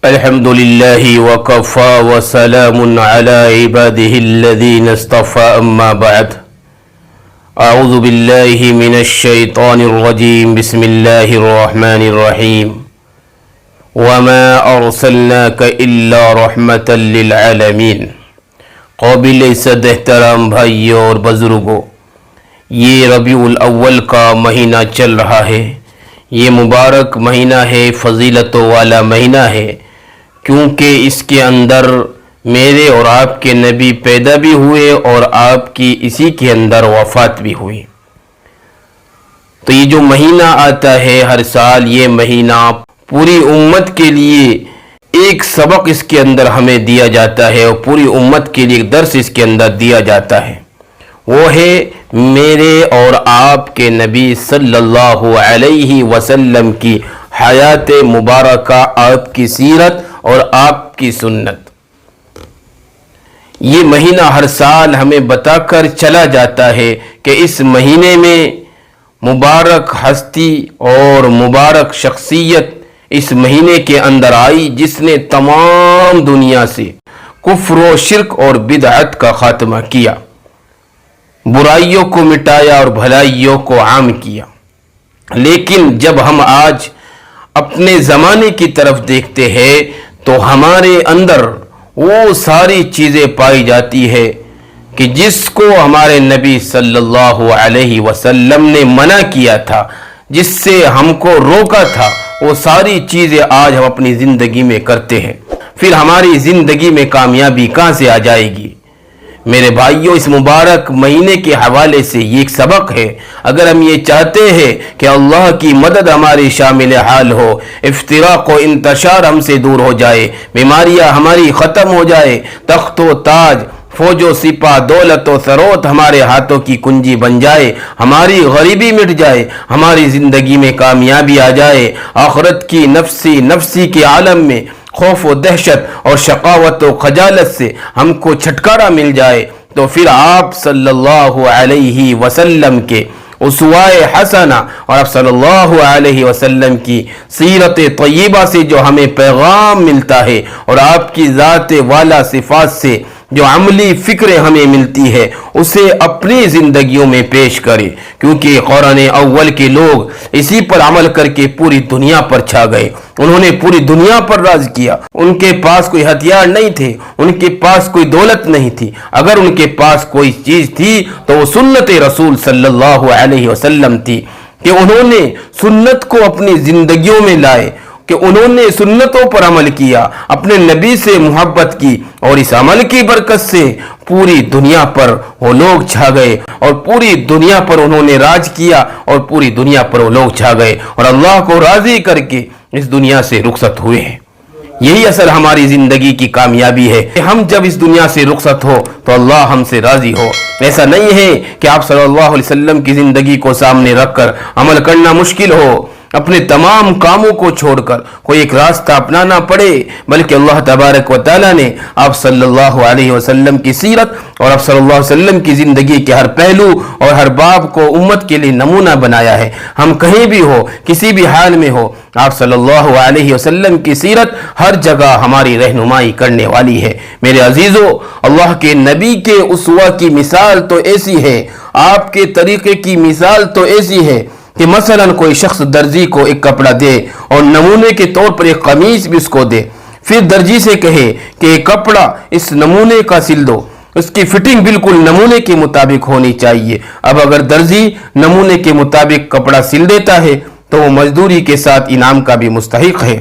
الحمد لله وكفى وسلام على عباده الذين اصطفى أما بعد أعوذ بالله من الشيطان الرجيم بسم الله الرحمن الرحيم وما أرسلناك إلا رحمة للعالمين۔ قابل عزت احترام بھائیوں اور بزرگوں، یہ ربیع الاول کا مہینہ چل رہا ہے۔ یہ مبارک مہینہ ہے، فضیلتوں والا مہینہ ہے، کیونکہ اس کے اندر میرے اور آپ کے نبی پیدا بھی ہوئے اور آپ کی اسی کے اندر وفات بھی ہوئی۔ تو یہ جو مہینہ آتا ہے ہر سال، یہ مہینہ پوری امت کے لیے ایک سبق اس کے اندر ہمیں دیا جاتا ہے اور پوری امت کے لیے ایک درس اس کے اندر دیا جاتا ہے۔ وہ ہے میرے اور آپ کے نبی صلی اللہ علیہ وسلم کی حیات مبارکہ، آپ کی سیرت اور آپ کی سنت۔ یہ مہینہ ہر سال ہمیں بتا کر چلا جاتا ہے کہ اس مہینے میں مبارک ہستی اور مبارک شخصیت اس مہینے کے اندر آئی، جس نے تمام دنیا سے کفر و شرک اور بدعت کا خاتمہ کیا، برائیوں کو مٹایا اور بھلائیوں کو عام کیا۔ لیکن جب ہم آج اپنے زمانے کی طرف دیکھتے ہیں تو ہمارے اندر وہ ساری چیزیں پائی جاتی ہے کہ جس کو ہمارے نبی صلی اللہ علیہ وسلم نے منع کیا تھا، جس سے ہم کو روکا تھا، وہ ساری چیزیں آج ہم اپنی زندگی میں کرتے ہیں۔ پھر ہماری زندگی میں کامیابی کہاں سے آ جائے گی؟ میرے بھائیوں، اس مبارک مہینے کے حوالے سے یہ ایک سبق ہے۔ اگر ہم یہ چاہتے ہیں کہ اللہ کی مدد ہماری شامل حال ہو، افتراق و انتشار ہم سے دور ہو جائے، بیماریاں ہماری ختم ہو جائے، تخت و تاج، فوج و سپاہ، دولت و ثروت ہمارے ہاتھوں کی کنجی بن جائے، ہماری غریبی مٹ جائے، ہماری زندگی میں کامیابی آ جائے، آخرت کی نفسی کے عالم میں خوف و دہشت اور شقاوت و خجالت سے ہم کو چھٹکارا مل جائے، تو پھر آپ صلی اللہ علیہ وسلم کے اسوائے حسنہ اور آپ صلی اللہ علیہ وسلم کی سیرت طیبہ سے جو ہمیں پیغام ملتا ہے اور آپ کی ذات والا صفات سے جو عملی فکر ہمیں ملتی ہے، اسے اپنی زندگیوں میں پیش کرے، کیونکہ قرن اول کے لوگ اسی پر عمل کر کے پوری دنیا پر چھا گئے۔ انہوں نے پوری دنیا پر راج کیا۔ ان کے پاس کوئی ہتھیار نہیں تھے، ان کے پاس کوئی دولت نہیں تھی، اگر ان کے پاس کوئی چیز تھی تو وہ سنت رسول صلی اللہ علیہ وسلم تھی، کہ انہوں نے سنت کو اپنی زندگیوں میں لائے، کہ انہوں نے سنتوں پر عمل کیا، اپنے نبی سے محبت کی، اور اس عمل کی برکت سے پوری دنیا پر وہ لوگ چھا گئے اور پوری دنیا پر انہوں نے راج کیا اور پوری دنیا پر وہ لوگ چھا گئے اور اللہ کو راضی کر کے اس دنیا سے رخصت ہوئے ہیں۔ یہی اصل ہماری زندگی کی کامیابی ہے کہ ہم جب اس دنیا سے رخصت ہو تو اللہ ہم سے راضی ہو۔ ایسا نہیں ہے کہ آپ صلی اللہ علیہ وسلم کی زندگی کو سامنے رکھ کر عمل کرنا مشکل ہو، اپنے تمام کاموں کو چھوڑ کر کوئی ایک راستہ اپنانا پڑے، بلکہ اللہ تبارک و تعالیٰ نے آپ صلی اللہ علیہ وسلم کی سیرت اور آپ صلی اللہ علیہ وسلم کی زندگی کے ہر پہلو اور ہر باب کو امت کے لیے نمونہ بنایا ہے۔ ہم کہیں بھی ہو، کسی بھی حال میں ہو، آپ صلی اللہ علیہ وسلم کی سیرت ہر جگہ ہماری رہنمائی کرنے والی ہے۔ میرے عزیزو، اللہ کے نبی کے اسوہ کی مثال تو ایسی ہے، آپ کے طریقے کی مثال تو ایسی ہے کہ مثلا کوئی شخص درزی کو ایک کپڑا دے اور نمونے کے طور پر ایک قمیص بھی اس کو دے، پھر درجی سے کہے کہ یہ کپڑا اس نمونے کا سل دو، اس کی فٹنگ بالکل نمونے کے مطابق ہونی چاہیے۔ اب اگر درزی نمونے کے مطابق کپڑا سل دیتا ہے تو وہ مزدوری کے ساتھ انعام کا بھی مستحق ہے،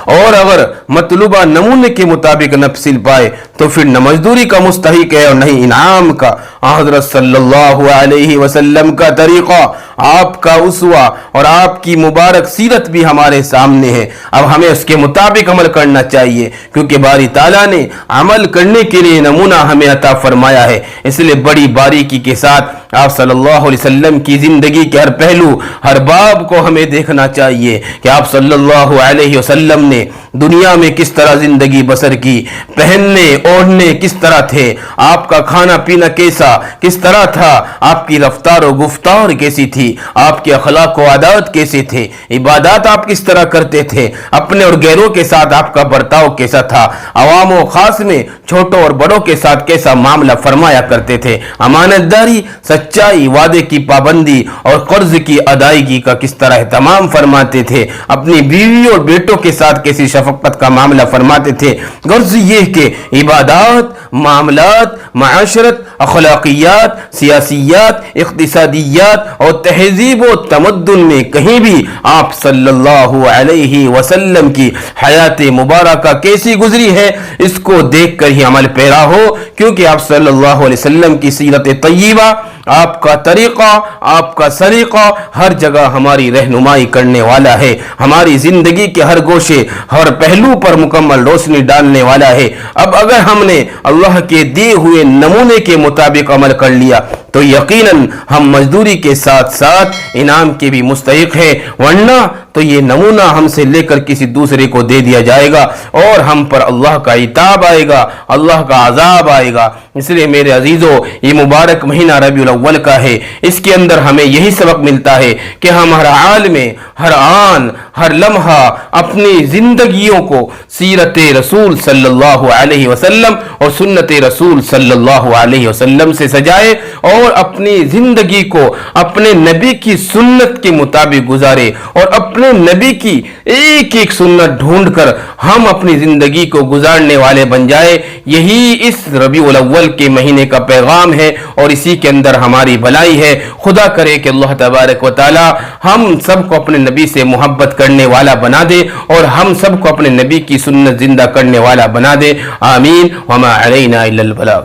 اور اگر مطلوبہ نمونے کے مطابق نہ سل پائے تو پھر نہ مزدوری کا مستحق ہے اور نہ ہی انعام کا۔ حضرت صلی اللہ علیہ وسلم کا طریقہ، آپ کا اسوہ اور آپ کی مبارک سیرت بھی ہمارے سامنے ہے۔ اب ہمیں اس کے مطابق عمل کرنا چاہیے، کیونکہ باری تعالیٰ نے عمل کرنے کے لیے نمونہ ہمیں عطا فرمایا ہے۔ اس لیے بڑی باریکی کے ساتھ آپ صلی اللہ علیہ وسلم کی زندگی کے ہر پہلو، ہر باب کو ہمیں دیکھنا چاہیے کہ آپ صلی اللہ علیہ وسلم نے دنیا میں کس طرح زندگی بسر کی, پہننے اوڑھنے کس طرح تھے, آپ کا کھانا پینا کیسا کس طرح تھا, آپ کی رفتار و گفتار کیسی تھی, آپ کے اخلاق و عادات کیسے تھے, عبادات آپ کس طرح کرتے تھے, اپنے اور غیروں کے ساتھ آپ کا برتاؤ کیسا تھا, عوام و خاص میں چھوٹوں اور بڑوں کے ساتھ کیسا معاملہ فرمایا کرتے تھے, امانت داری, سچائی, وعدے کی پابندی اور قرض کی ادائیگی کا کس طرح اہتمام فرماتے تھے, اپنی بیوی اور بیٹوں کے ساتھ کیسی شفقت کا معاملہ فرماتے تھے. غرض یہ کہ عبادات, معاملات, معاشرت, اخلاقیات, سیاسیات, اقتصادیات اور تہذیب و تمدن میں کہیں بھی آپ صلی اللہ علیہ وسلم کی حیات مبارکہ کیسی گزری ہے, اس کو دیکھ کر ہی عمل پیرا ہو, کیونکہ آپ صلی اللہ علیہ وسلم کی سیرت طیبہ, آپ کا طریقہ, آپ کا سلیقہ ہر جگہ ہماری رہنمائی کرنے والا ہے, ہماری زندگی کے ہر گوشے, ہر پہلو پر مکمل روشنی ڈالنے والا ہے. اب اگر ہم نے اللہ کے دیے ہوئے نمونے کے مطابق عمل کر لیا تو یقیناً ہم مزدوری کے ساتھ ساتھ انعام کے بھی مستحق ہیں, ورنہ تو یہ نمونہ ہم سے لے کر کسی دوسرے کو دے دیا جائے گا اور ہم پر اللہ کا عتاب آئے گا, اللہ کا عذاب آئے گا. اس لیے میرے عزیزو, یہ مبارک مہینہ ربیع الاول کا ہے, اس کے اندر ہمیں یہی سبق ملتا ہے کہ ہم ہر حال میں, ہر آن, ہر لمحہ اپنی زندگیوں کو سیرت رسول صلی اللہ علیہ وسلم اور سنت رسول صلی اللہ علیہ وسلم سے سجائے اور اپنی زندگی کو اپنے نبی کی سنت کے مطابق گزارے, اور اپنے نبی کی ایک ایک سنت ڈھونڈ کر ہم اپنی زندگی کو گزارنے والے بن جائے. یہی اس ربیع الاول کے مہینے کا پیغام ہے اور اسی کے اندر ہماری بھلائی ہے. خدا کرے کہ اللہ تبارک و تعالی ہم سب کو اپنے نبی سے محبت کرنے والا بنا دے اور ہم سب کو اپنے نبی کی سنت زندہ کرنے والا بنا دے. آمین. وما علینا الا البلاغ.